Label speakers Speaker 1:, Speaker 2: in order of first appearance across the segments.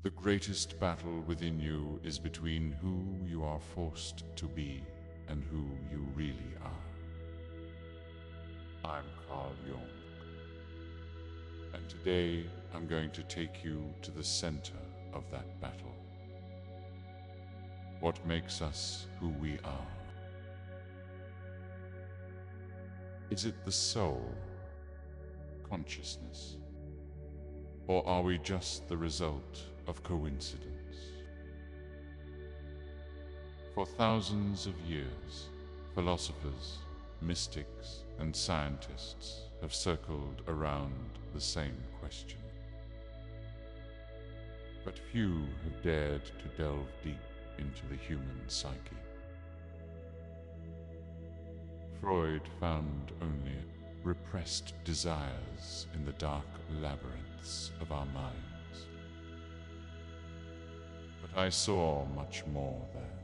Speaker 1: The greatest battle within you is between who you are forced to be and who you really are. I'm Carl Jung, and today I'm going to take you to the center of that battle. What makes us who we are? Is it the soul, consciousness, or are we just the result of coincidence? For thousands of years, philosophers, mystics, and scientists have circled around the same question. But few have dared to delve deep into the human psyche. Freud found only repressed desires in the dark labyrinths of our minds. But I saw much more there.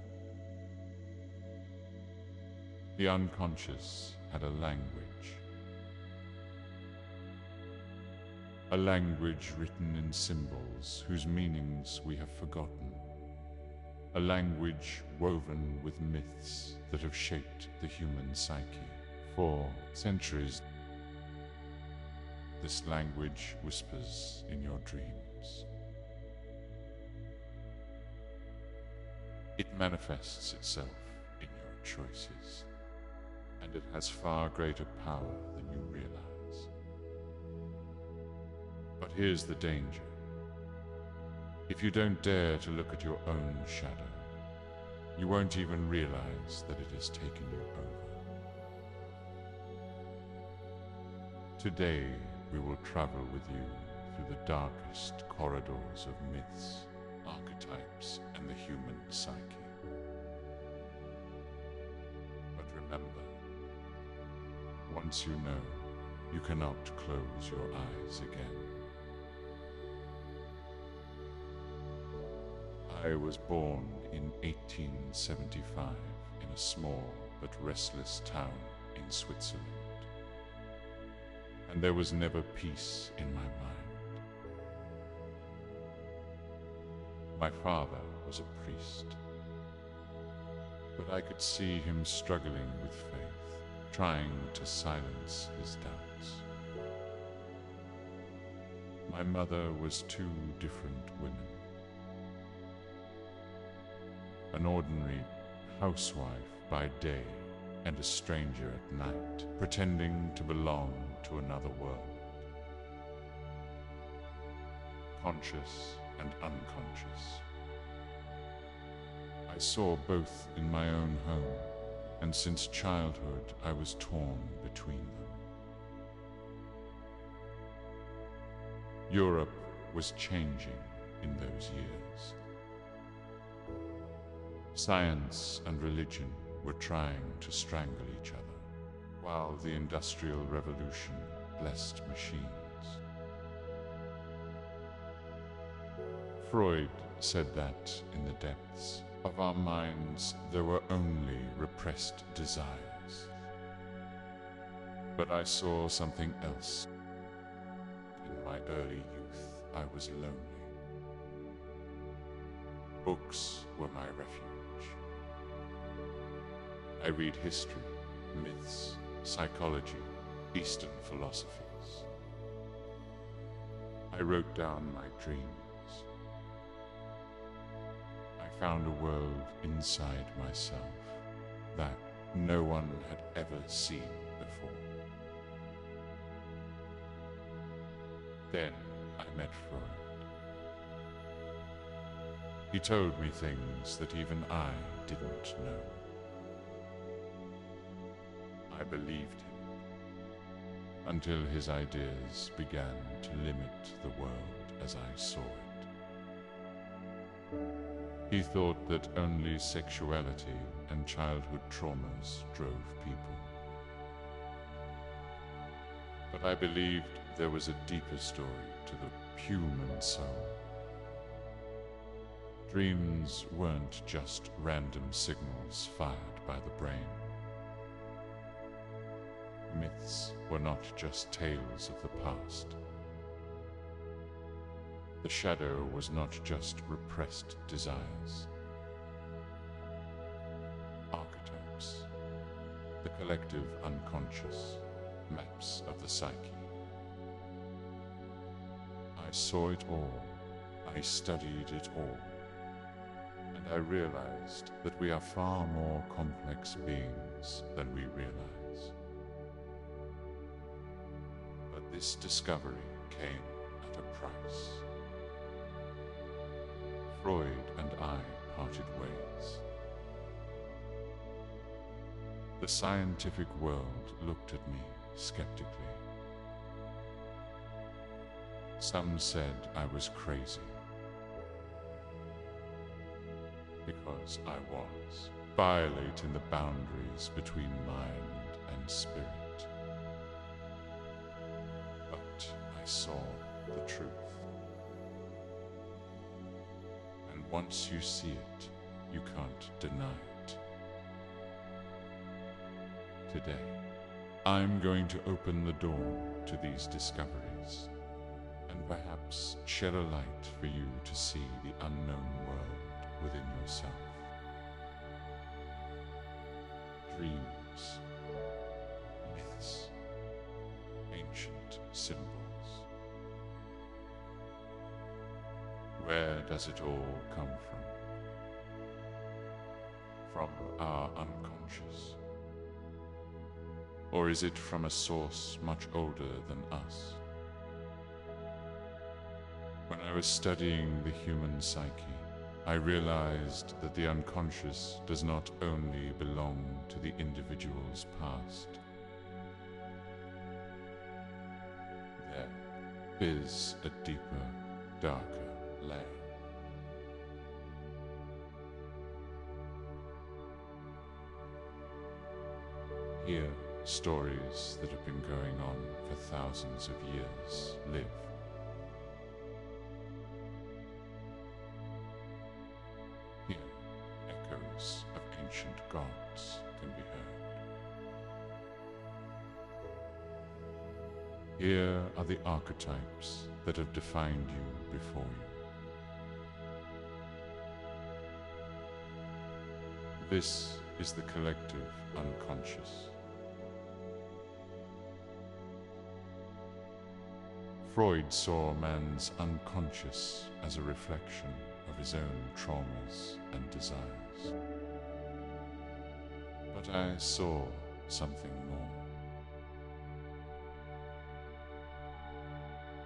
Speaker 1: The unconscious had a language written in symbols whose meanings we have forgotten, a language woven with myths that have shaped the human psyche for centuries. This language whispers in your dreams. It manifests itself in your choices, and it has far greater power than you realize. But here's the danger. If you don't dare to look at your own shadow, you won't even realize that it has taken you over. Today, we will travel with you through the darkest corridors of myths, archetypes, and the human psyche. But remember, once you know, you cannot close your eyes again. I was born in 1875 in a small but restless town in Switzerland, and there was never peace in my mind. My father was a priest, but I could see him struggling with faith, trying to silence his doubts. My mother was two different women. An ordinary housewife by day and a stranger at night, pretending to belong to another world. Conscious and unconscious. I saw both in my own home, and since childhood I was torn between them. Europe was changing in those years. Science and religion were trying to strangle each other, while the Industrial Revolution blessed machines. Freud said that in the depths of our minds there were only repressed desires. But I saw something else. In my early youth, I was lonely. Books were my refuge. I read history, myths, psychology, Eastern philosophies. I wrote down my dreams. I found a world inside myself that no one had ever seen before. Then I met Freud. He told me things that even I didn't know. I believed him until his ideas began to limit the world as I saw it. He thought that only sexuality and childhood traumas drove people. But I believed there was a deeper story to the human soul. Dreams weren't just random signals fired by the brain. Myths were not just tales of the past. The shadow was not just repressed desires. Archetypes, the collective unconscious, maps of the psyche. I saw it all, I studied it all, and I realized that we are far more complex beings than we realize. But this discovery came at a price. Freud and I parted ways. The scientific world looked at me skeptically. Some said I was crazy, because I was, violating the boundaries between mind and spirit. But I saw the truth. And once you see it, you can't deny it. Today, I'm going to open the door to these discoveries, and perhaps shed a light for you to see the unknown world within yourself. Dreams, myths, ancient symbols. Where does it all come from? From our unconscious? Or is it from a source much older than us? When I was studying the human psyche, I realized that the unconscious does not only belong to the individual's past. There is a deeper, darker layer. Here, stories that have been going on for thousands of years live. Here, echoes of ancient gods can be heard. Here are the archetypes that have defined you before you. This is the collective unconscious. Freud saw man's unconscious as a reflection of his own traumas and desires. But I saw something more.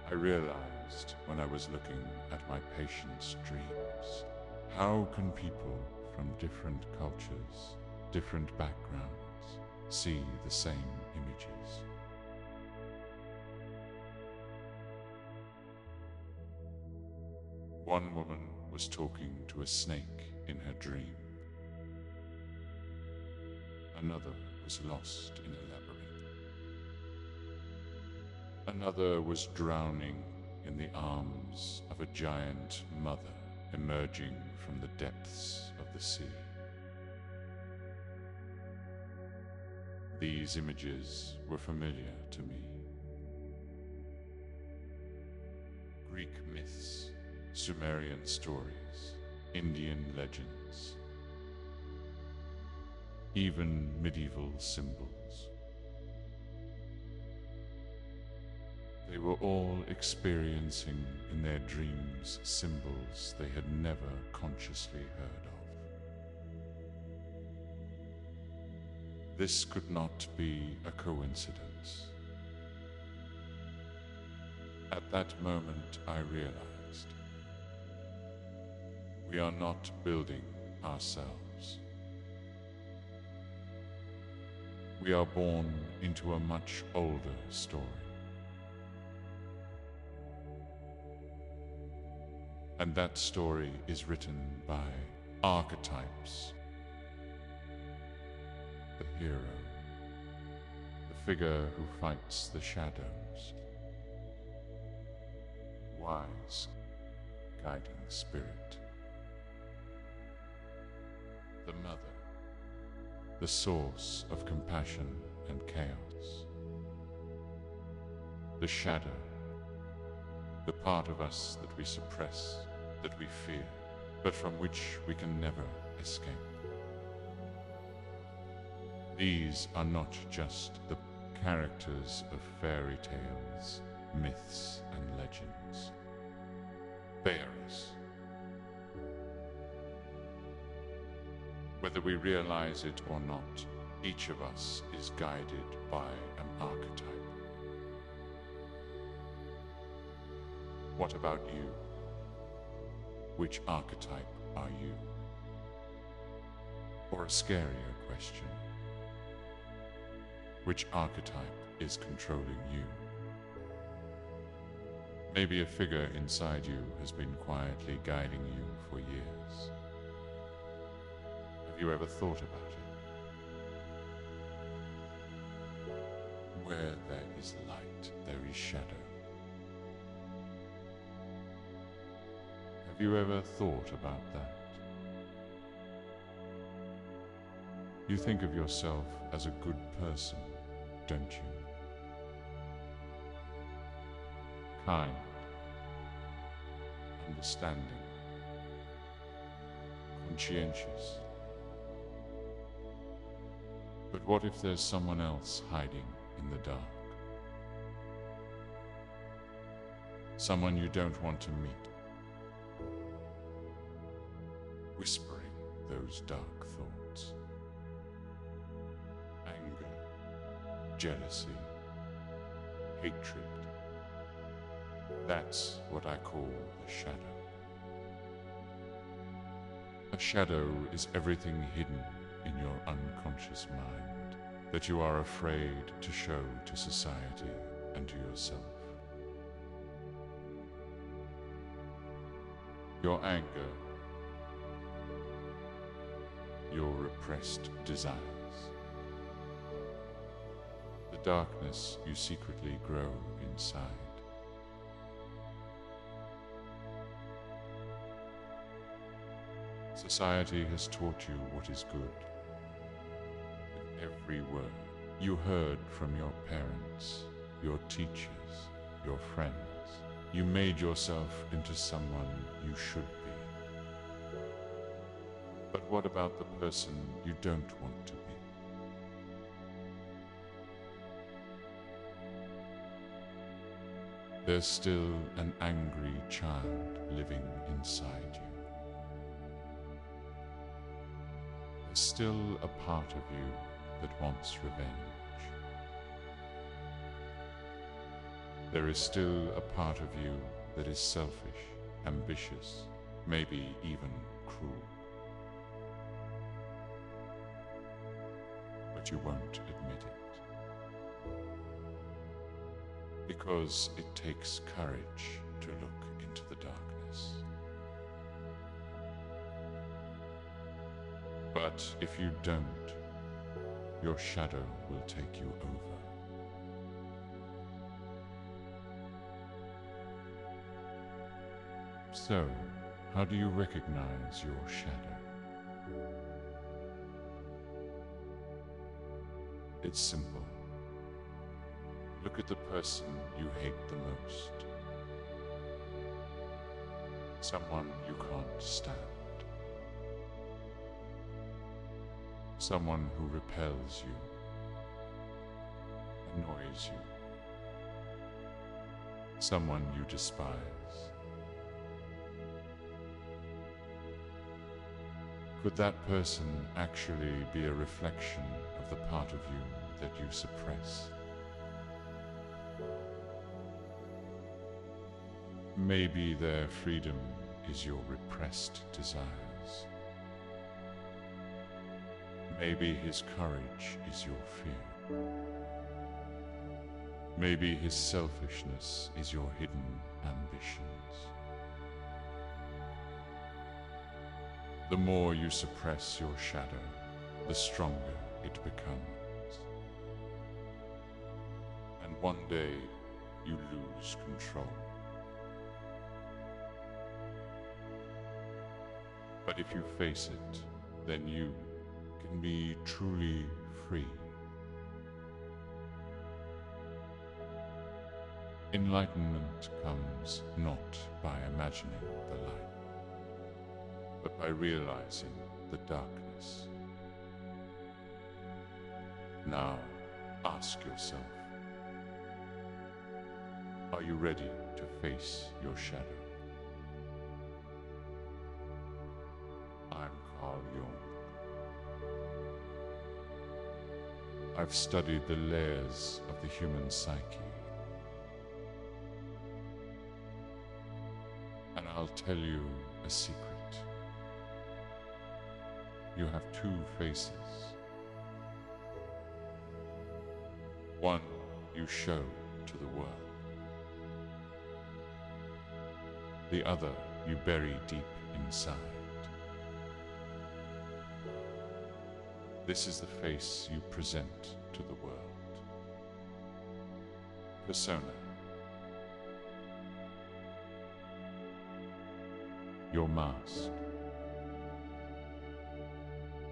Speaker 1: I realized when I was looking at my patients' dreams, how can people from different cultures, different backgrounds, see the same images? One woman was talking to a snake in her dream. Another was lost in a labyrinth. Another was drowning in the arms of a giant mother emerging from the depths of the sea. These images were familiar to me. Greek myths, Sumerian stories, Indian legends, even medieval symbols. They were all experiencing in their dreams symbols they had never consciously heard of. This could not be a coincidence. At that moment, I realized we are not building ourselves. We are born into a much older story. And that story is written by archetypes. The hero, the figure who fights the shadows, wise, guiding spirit. The mother, the source of compassion and chaos. The shadow, the part of us that we suppress, that we fear, but from which we can never escape. These are not just the characters of fairy tales, myths, and legends. They are us. Whether we realize it or not, each of us is guided by an archetype. What about you? Which archetype are you? Or a scarier question, which archetype is controlling you? Maybe a figure inside you has been quietly guiding you for years. Have you ever thought about it? Where there is light, there is shadow. Have you ever thought about that? You think of yourself as a good person, don't you? Kind, understanding, conscientious. But what if there's someone else hiding in the dark? Someone you don't want to meet, whispering those dark thoughts. Anger, jealousy, hatred. That's what I call a shadow. A shadow is everything hidden in your unconscious mind that you are afraid to show to society and to yourself. Your anger, your repressed desires, the darkness you secretly grow inside. Society has taught you what is good. With every word you heard from your parents, your teachers, your friends, you made yourself into someone you should be. But what about the person you don't want to be? There's still an angry child living inside you. There's still a part of you that wants revenge. There is still a part of you that is selfish, ambitious, maybe even cruel. But you won't admit it. Because it takes courage to look into the darkness. But if you don't, your shadow will take you over. So, how do you recognize your shadow? It's simple. Look at the person you hate the most. Someone you can't stand. Someone who repels you, annoys you. Someone you despise. Could that person actually be a reflection of the part of you that you suppress? Maybe their freedom is your repressed desires. Maybe his courage is your fear. Maybe his selfishness is your hidden ambitions. The more you suppress your shadow, the stronger it becomes. And one day, you lose control. But if you face it, then you can be truly free. Enlightenment comes not by imagining the light, but by realizing the darkness. Now, ask yourself, are you ready to face your shadow? I'm Carl Jung. I've studied the layers of the human psyche. And I'll tell you a secret. You have two faces. One you show to the world. The other you bury deep inside. This is the face you present to the world. Persona. Your mask.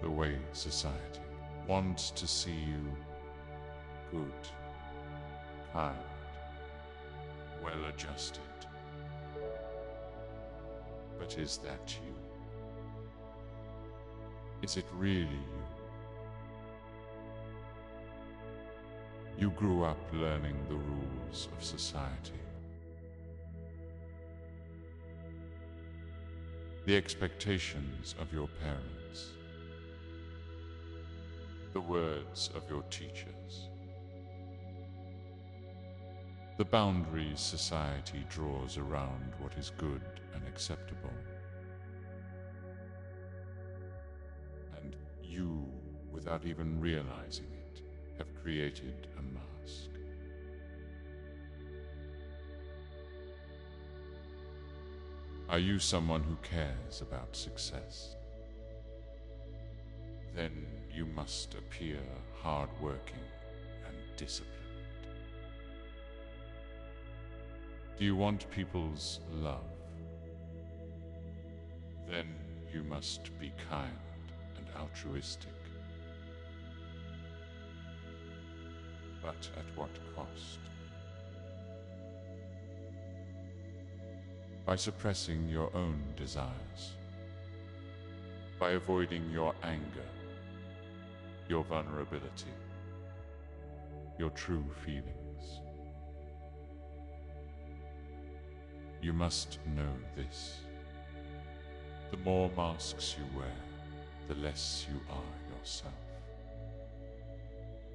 Speaker 1: The way society wants to see you good, kind, well-adjusted. But is that you? Is it really you? You grew up learning the rules of society. The expectations of your parents. The words of your teachers. The boundaries society draws around what is good and acceptable. And you, without even realizing it, have created a mask. Are you someone who cares about success? Then you must appear hard-working and disciplined. Do you want people's love? Then you must be kind and altruistic. But at what cost? By suppressing your own desires, by avoiding your anger, your vulnerability, your true feelings. You must know this. The more masks you wear, the less you are yourself.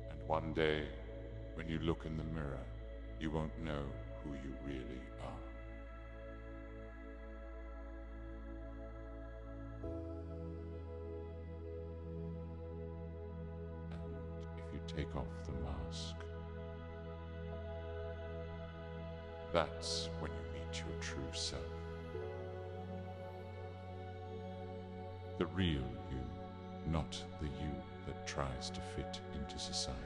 Speaker 1: And one day, when you look in the mirror, you won't know who you really are. And if you take off the mask, that's when you meet your true self. The real you, not the you that tries to fit into society.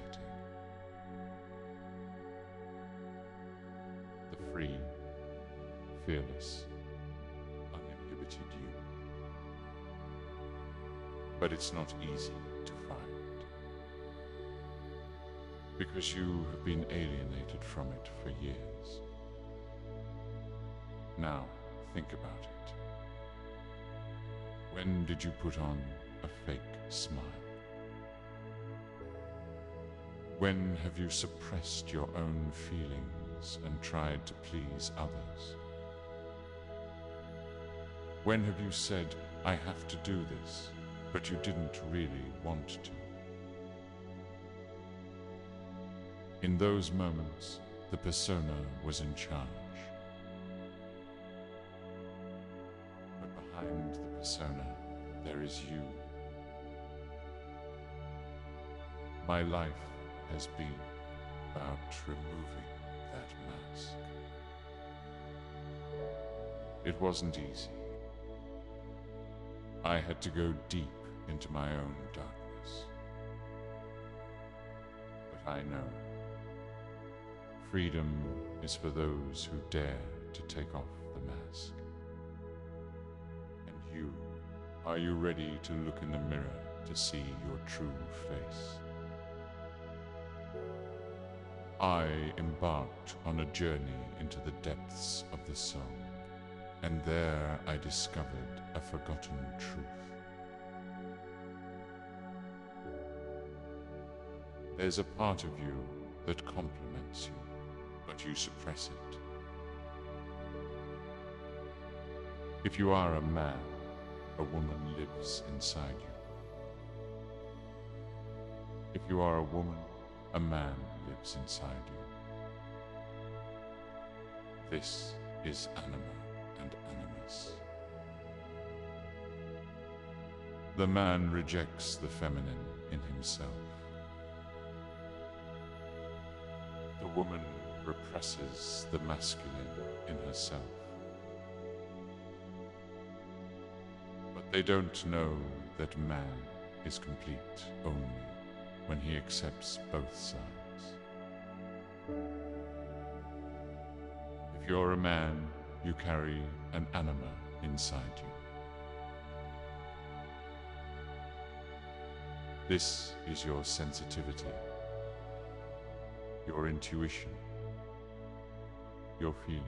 Speaker 1: The free, fearless, uninhibited you. But it's not easy to find, because you have been alienated from it for years. Now, think about it. When did you put on a fake smile? When have you suppressed your own feelings and tried to please others? When have you said, I have to do this, but you didn't really want to? In those moments, the persona was in charge. Behind the persona, there is you. My life has been about removing that mask. It wasn't easy. I had to go deep into my own darkness. But I know freedom is for those who dare to take off the mask. Are you ready to look in the mirror to see your true face? I embarked on a journey into the depths of the soul, and there I discovered a forgotten truth. There's a part of you that complements you, but you suppress it. If you are a man, a woman lives inside you. If you are a woman, a man lives inside you. This is anima and animus. The man rejects the feminine in himself. The woman represses the masculine in herself. But they don't know that man is complete only when he accepts both sides. If you're a man, you carry an anima inside you. This is your sensitivity, your intuition, your feelings.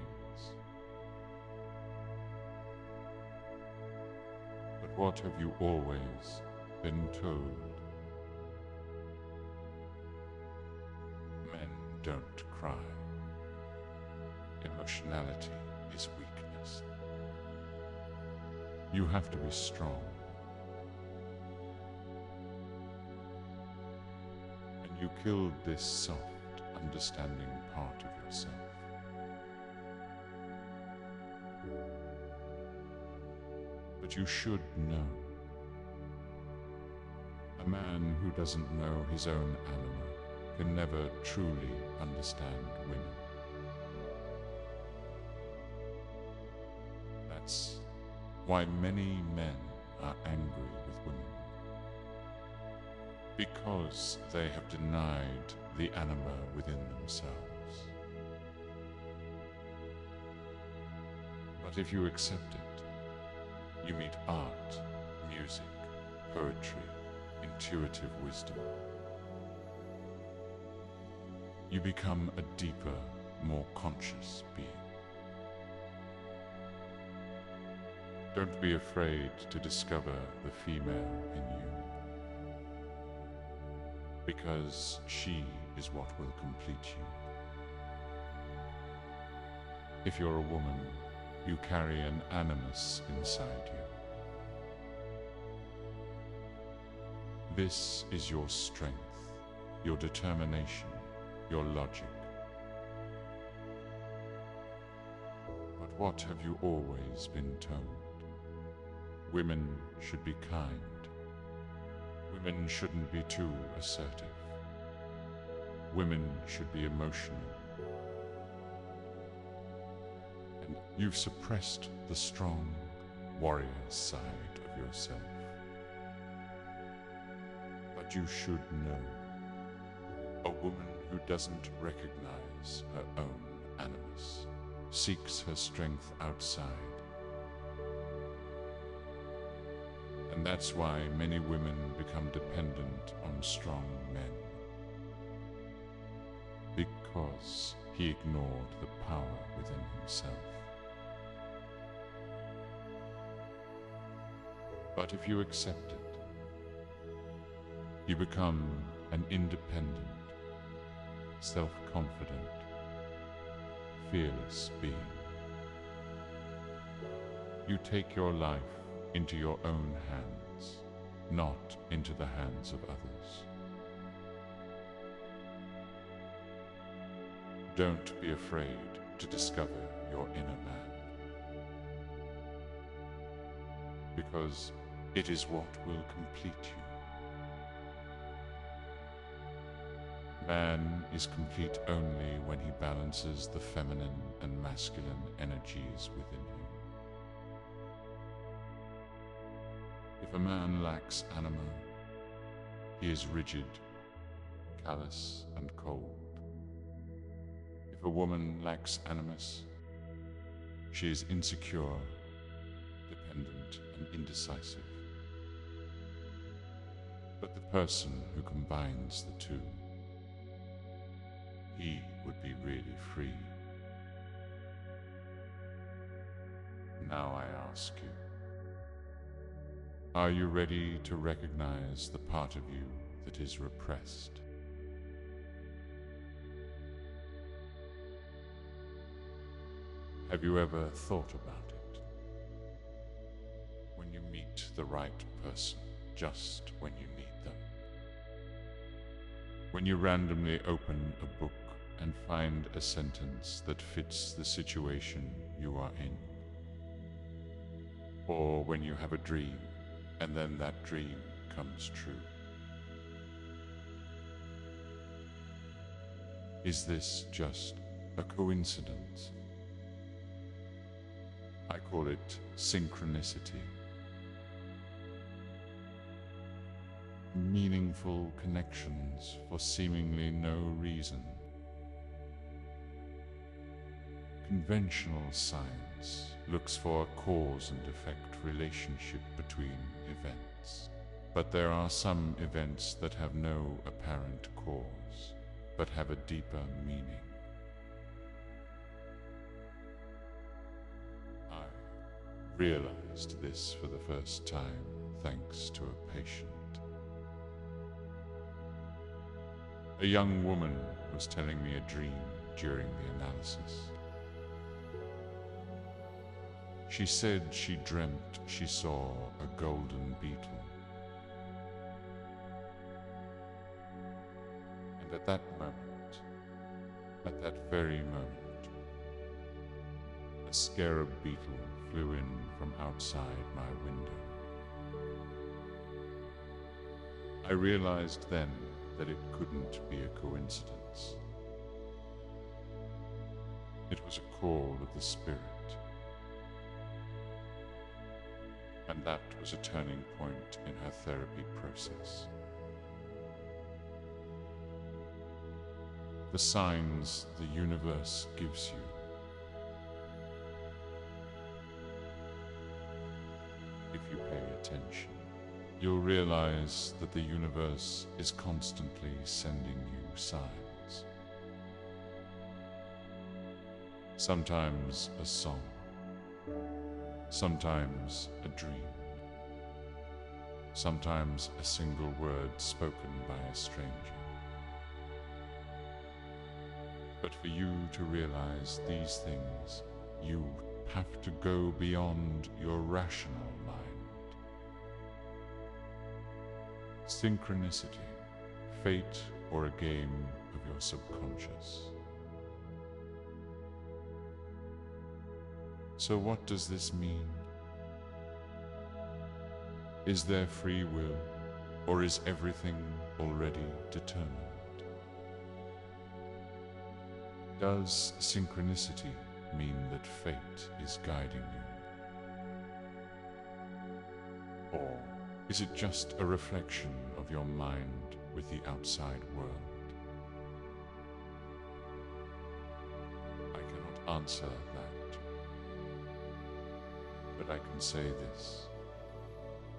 Speaker 1: But what have you always been told? Men don't cry. Emotionality is weakness. You have to be strong. And you killed this soft, understanding part of yourself. But you should know. A man who doesn't know his own anima can never truly understand women. That's why many men are angry with women. Because they have denied the anima within themselves. But if you accept it, you meet art, music, poetry, intuitive wisdom. You become a deeper, more conscious being. Don't be afraid to discover the female in you, because she is what will complete you. If you're a woman, you carry an animus inside you. This is your strength, your determination, your logic. But what have you always been told? Women should be kind. Women shouldn't be too assertive. Women should be emotional. And you've suppressed the strong warrior side of yourself. But you should know, a woman who doesn't recognize her own animus seeks her strength outside. And that's why many women become dependent on strong men. Because he ignored the power within himself. But if you accept it, you become an independent, self-confident, fearless being. You take your life into your own hands, not into the hands of others. Don't be afraid to discover your inner man, because it is what will complete you. Man is complete only when he balances the feminine and masculine energies within him. If a man lacks anima, he is rigid, callous, and cold. If a woman lacks animus, she is insecure, dependent, and indecisive. But the person who combines the two, he would be really free. Now I ask you, are you ready to recognize the part of you that is repressed? Have you ever thought about it? When you meet the right person, just when you need them. When you randomly open a book and find a sentence that fits the situation you are in. Or when you have a dream and then that dream comes true. Is this just a coincidence? I call it synchronicity. Meaningful connections for seemingly no reason. Conventional science looks for a cause and effect relationship between events. But there are some events that have no apparent cause, but have a deeper meaning. I realized this for the first time thanks to a patient. A young woman was telling me a dream during the analysis. She said she dreamt she saw a golden beetle. And at that moment, at that very moment, a scarab beetle flew in from outside my window. I realized then that it couldn't be a coincidence. It was a call of the spirit. And that was a turning point in her therapy process. The signs the universe gives you. If you pay attention, you'll realize that the universe is constantly sending you signs. Sometimes a song. Sometimes a dream. Sometimes a single word spoken by a stranger. But for you to realize these things, you have to go beyond your rational mind. Synchronicity, fate, or a game of your subconscious. So what does this mean? Is there free will, or is everything already determined? Does synchronicity mean that fate is guiding you? Or is it just a reflection of your mind with the outside world? I cannot answer that. But I can say this.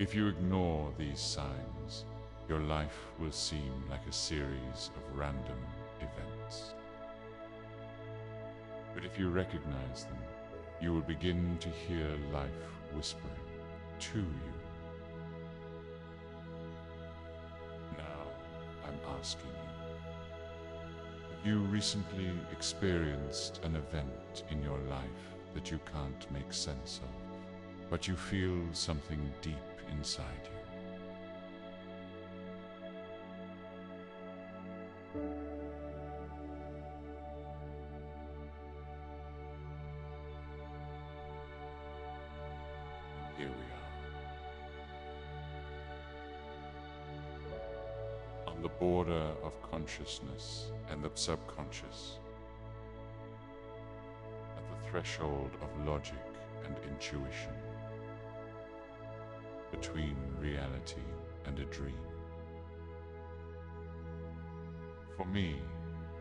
Speaker 1: If you ignore these signs, your life will seem like a series of random events. But if you recognize them, you will begin to hear life whispering to you. Now, I'm asking you, have you recently experienced an event in your life that you can't make sense of? But you feel something deep inside you. And here we are, on the border of consciousness and the subconscious, at the threshold of logic and intuition, between reality and a dream. For me,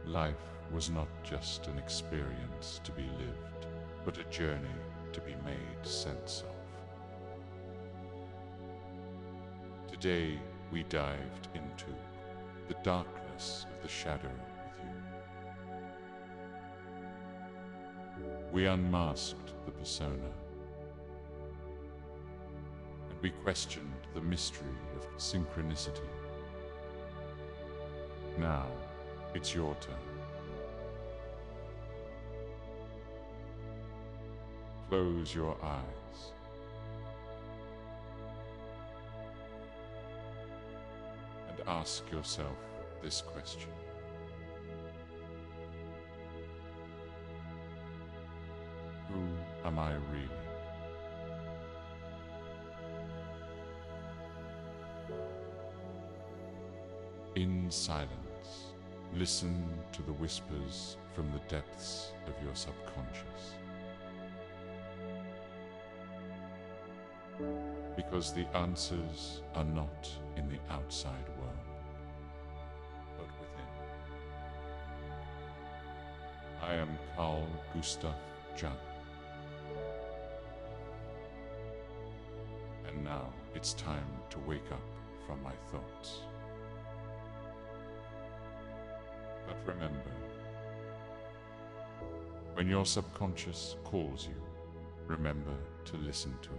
Speaker 1: life was not just an experience to be lived, but a journey to be made sense of. Today, we dived into the darkness of the shadow with you. we unmasked the persona, and we questioned the mystery of synchronicity. Now, it's your turn. Close your eyes. And ask yourself this question. Who am I really? In silence, listen to the whispers from the depths of your subconscious. Because the answers are not in the outside world, but within. I am Carl Jung. And now it's time to wake up from my thoughts. But remember, when your subconscious calls you, remember to listen to it.